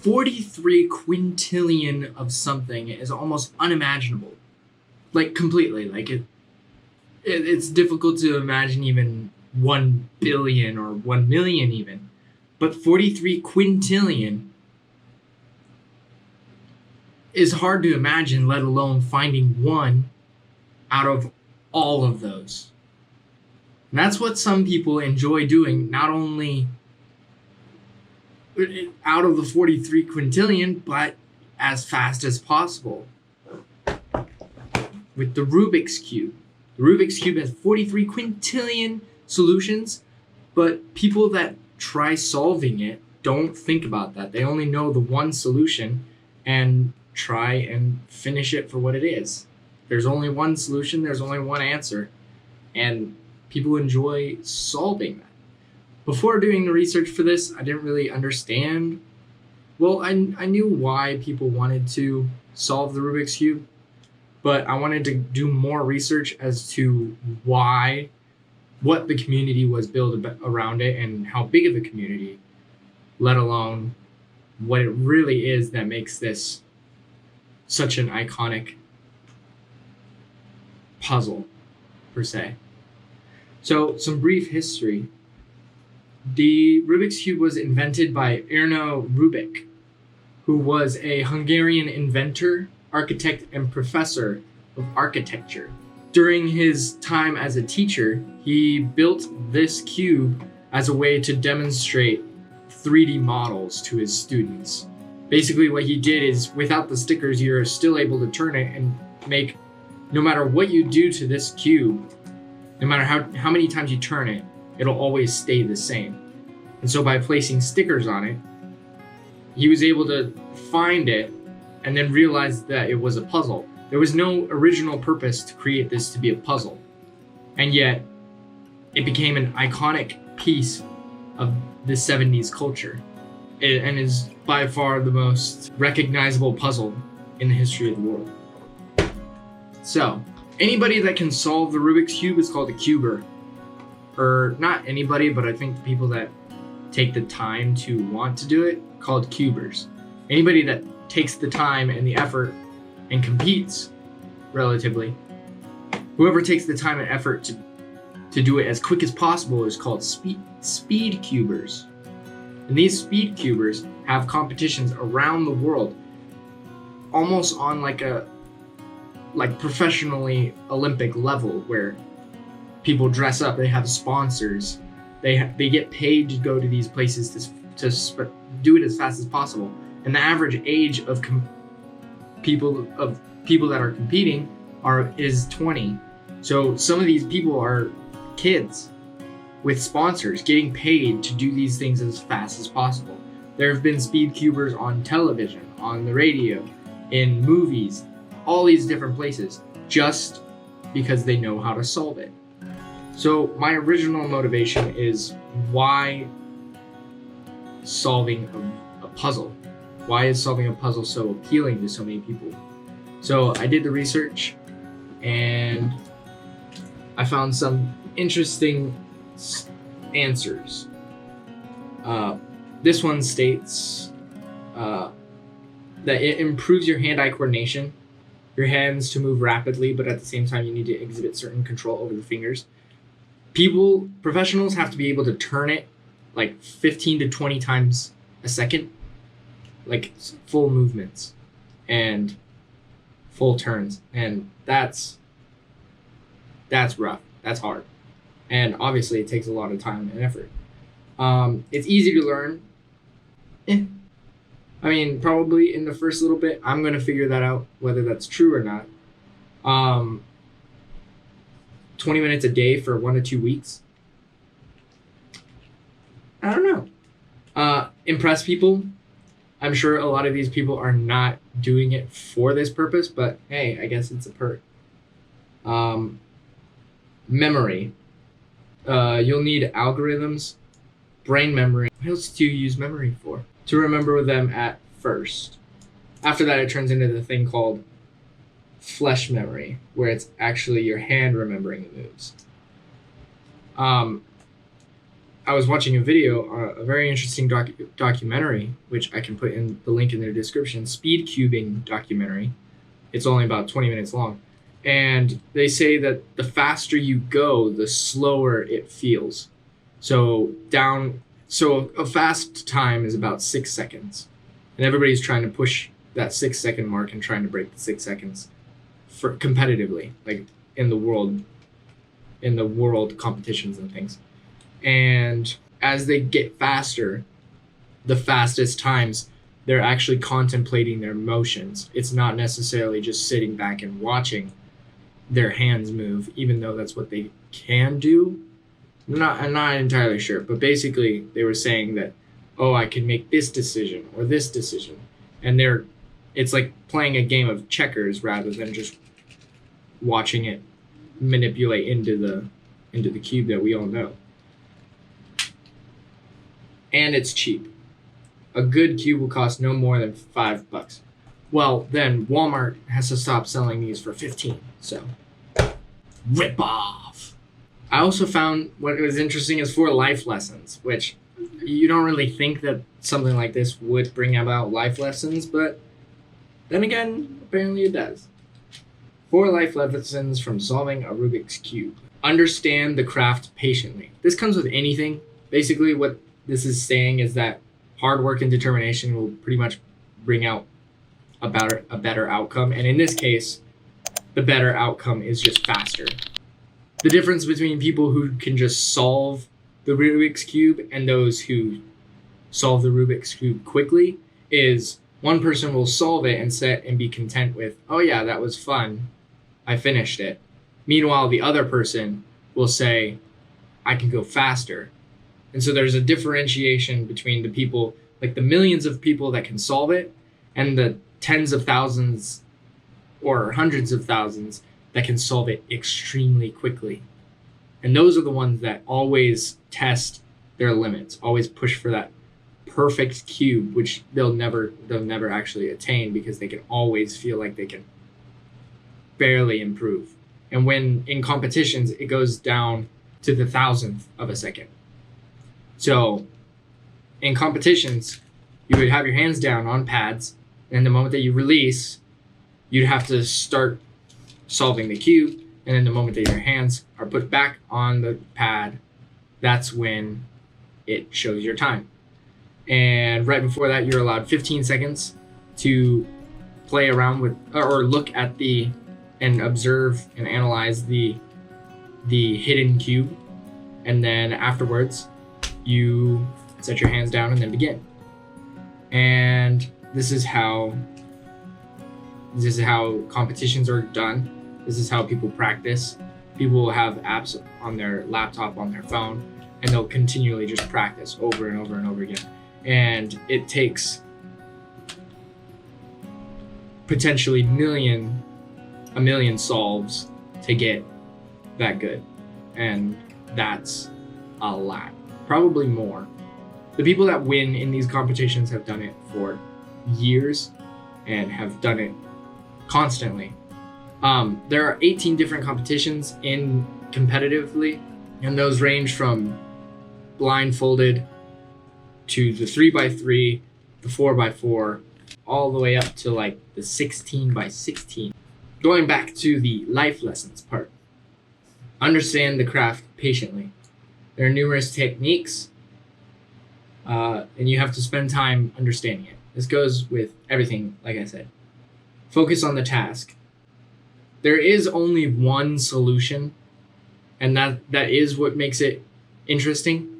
43 quintillion of something is almost unimaginable. Like, completely. Like, it's difficult to imagine even 1 billion or 1 million even. But 43 quintillion is hard to imagine, let alone finding one out of all of those. And that's what some people enjoy doing, not only out of the 43 quintillion, but as fast as possible. With the Rubik's Cube. The Rubik's Cube has 43 quintillion solutions, but people that try solving it don't think about that. They only know the one solution and try and finish it for what it is. There's only one solution, there's only one answer, and people enjoy solving that. Before doing the research for this, I didn't really understand. Well, I knew why people wanted to solve the Rubik's Cube, but I wanted to do more research as to what the community was built around it and how big of a community, let alone what it really is that makes this such an iconic puzzle, per se. So, some brief history. The Rubik's Cube was invented by Erno Rubik, who was a Hungarian inventor, architect, and professor of architecture. During his time as a teacher, he built this cube as a way to demonstrate 3D models to his students. Basically, what he did is, without the stickers, you're still able to turn it and make, no matter what you do to this cube, no matter how many times you turn it, it'll always stay the same. And so by placing stickers on it, he was able to find it and then realize that it was a puzzle. There was no original purpose to create this to be a puzzle. And yet, it became an iconic piece of the 70s culture. And is by far the most recognizable puzzle in the history of the world. So, anybody that can solve the Rubik's Cube is called a cuber. Or not anybody, but I think the people that take the time to want to do it, called cubers. Anybody that takes the time and the effort and competes, relatively, whoever takes the time and effort to do it as quick as possible is called speed cubers. And these speed cubers have competitions around the world, almost on like professionally Olympic level, where people dress up, they have sponsors, they get paid to go to these places to do it as fast as possible. And the average age of people that are competing is 20. So some of these people are kids with sponsors getting paid to do these things as fast as possible. There have been speed cubers on television, on the radio, in movies, all these different places, just because they know how to solve it. So my original motivation is, why solving a puzzle? Why is solving a puzzle so appealing to so many people? So I did the research and I found some interesting answers. This one states that it improves your hand-eye coordination, your hands to move rapidly, but at the same time you need to exhibit certain control over the fingers. Professionals have to be able to turn it like 15 to 20 times a second, like full movements and full turns, and that's rough. That's hard, and obviously it takes a lot of time and effort. It's easy to learn. I mean, probably in the first little bit, I'm gonna figure that out, whether that's true or not. 20 minutes a day for 1 to 2 weeks. I don't know. Impress people. I'm sure a lot of these people are not doing it for this purpose, but hey, I guess it's a perk. Memory. You'll need algorithms, brain memory. What else do you use memory for? To remember them at first. After that, it turns into the thing called flesh memory, where it's actually your hand remembering the moves. I was watching a video, a very interesting documentary, which I can put in the link in the description, speed cubing documentary. It's only about 20 minutes long. And they say that the faster you go, the slower it feels. So a fast time is about 6 seconds. And everybody's trying to push that 6 second mark and trying to break the 6 seconds for competitively, like in the world competitions and things. And as they get faster, the fastest times, they're actually contemplating their motions. It's not necessarily just sitting back and watching their hands move, even though that's what they can do. I'm not entirely sure, but basically they were saying that, oh, I can make this decision or this decision. And it's like playing a game of checkers rather than just watching it manipulate into the cube that we all know. And it's cheap. A good cube will cost no more than $5. Well, then Walmart has to stop selling these for 15. So, rip off. I also found what was interesting is 4 life lessons, which you don't really think that something like this would bring about life lessons, but then again, apparently it does. 4 life lessons from solving a Rubik's Cube. Understand the craft patiently. This comes with anything. Basically, what this is saying is that hard work and determination will pretty much bring out a better outcome. And in this case, the better outcome is just faster. The difference between people who can just solve the Rubik's Cube and those who solve the Rubik's Cube quickly is one person will solve it and sit and be content with, oh yeah, that was fun, I finished it. Meanwhile, the other person will say, I can go faster. And so there's a differentiation between the people, like the millions of people that can solve it, and the tens of thousands or hundreds of thousands that can solve it extremely quickly. And those are the ones that always test their limits, always push for that perfect cube, which they'll never actually attain because they can always feel like they can barely improve. And when in competitions, it goes down to the thousandth of a second. So in competitions, you would have your hands down on pads, and the moment that you release, you'd have to start solving the cube, and then the moment that your hands are put back on the pad, that's when it shows your time. And right before that, you're allowed 15 seconds to play around with or look at and observe and analyze the hidden cube, and then afterwards you set your hands down and then begin. And this is how competitions are done. This is how people practice. People will have apps on their laptop, on their phone, and they'll continually just practice over and over and over again. And it takes potentially a million solves to get that good. And that's a lot. Probably more. The people that win in these competitions have done it for years and have done it constantly. There are 18 different competitions in competitively, and those range from blindfolded to the 3x3, the 4x4, all the way up to like the 16x16. Going back to the life lessons part. Understand the craft patiently. There are numerous techniques, and you have to spend time understanding it. This goes with everything, like I said. Focus on the task. There is only one solution, and that is what makes it interesting,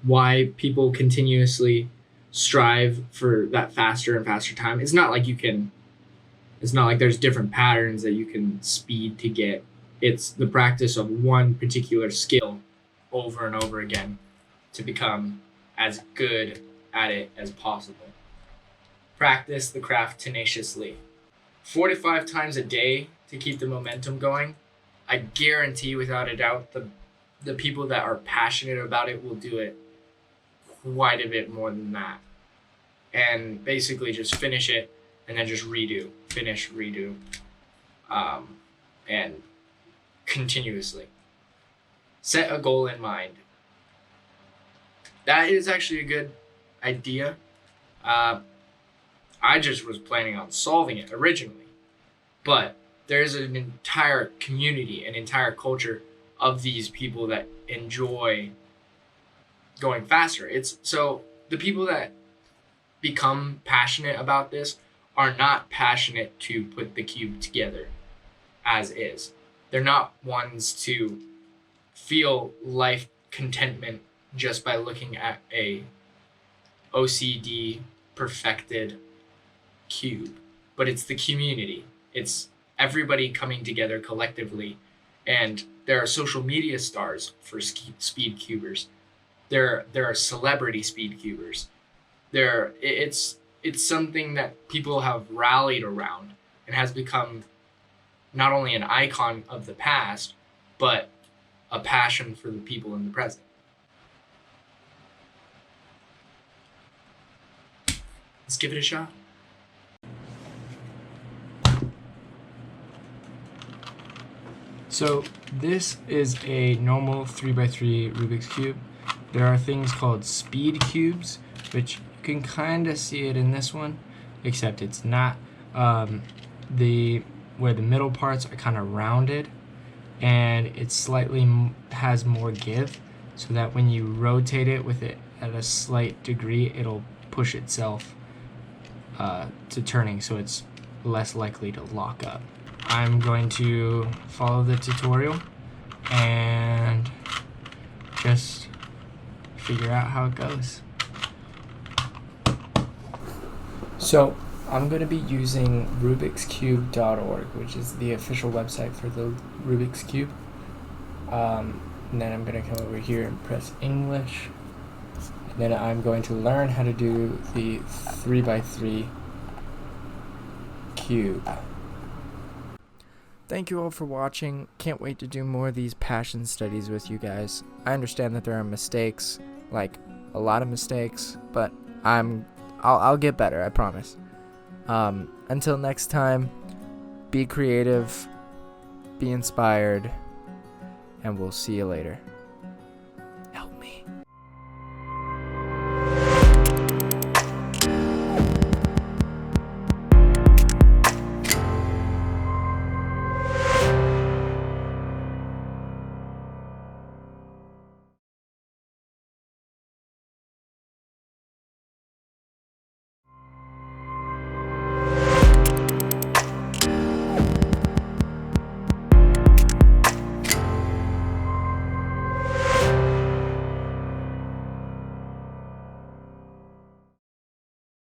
why people continuously strive for that faster and faster time. It's not like there's different patterns that you can speed to get. It's the practice of one particular skill over and over again to become as good at it as possible. Practice the craft tenaciously. 4 to 5 times a day to keep the momentum going. I guarantee without a doubt the people that are passionate about it will do it quite a bit more than that. And basically just finish it and then just redo, and continuously. Set a goal in mind. That is actually a good idea. Uh, I just was planning on solving it originally, but there's an entire community, an entire culture of these people that enjoy going faster. It's so the people that become passionate about this are not passionate to put the cube together as is. They're not ones to feel life contentment just by looking at a OCD perfected cube, but it's the community. It's everybody coming together collectively, and there are social media stars for speed cubers. There are celebrity speed cubers. It's something that people have rallied around and has become not only an icon of the past, but a passion for the people in the present. Let's give it a shot. So this is a normal 3x3 Rubik's Cube. There are things called speed cubes, which you can kind of see it in this one, except it's not. Where the middle parts are kind of rounded, and it slightly has more give, so that when you rotate it with it at a slight degree, it'll push itself to turning, so it's less likely to lock up. I'm going to follow the tutorial and just figure out how it goes. So I'm going to be using rubikscube.org, which is the official website for the Rubik's Cube. And then I'm going to come over here and press English. And then I'm going to learn how to do the 3x3 cube. Thank you all for watching. Can't wait to do more of these passion studies with you guys. I understand that there are mistakes, like a lot of mistakes, but I'll get better, I promise. Until next time, be creative, be inspired, and we'll see you later.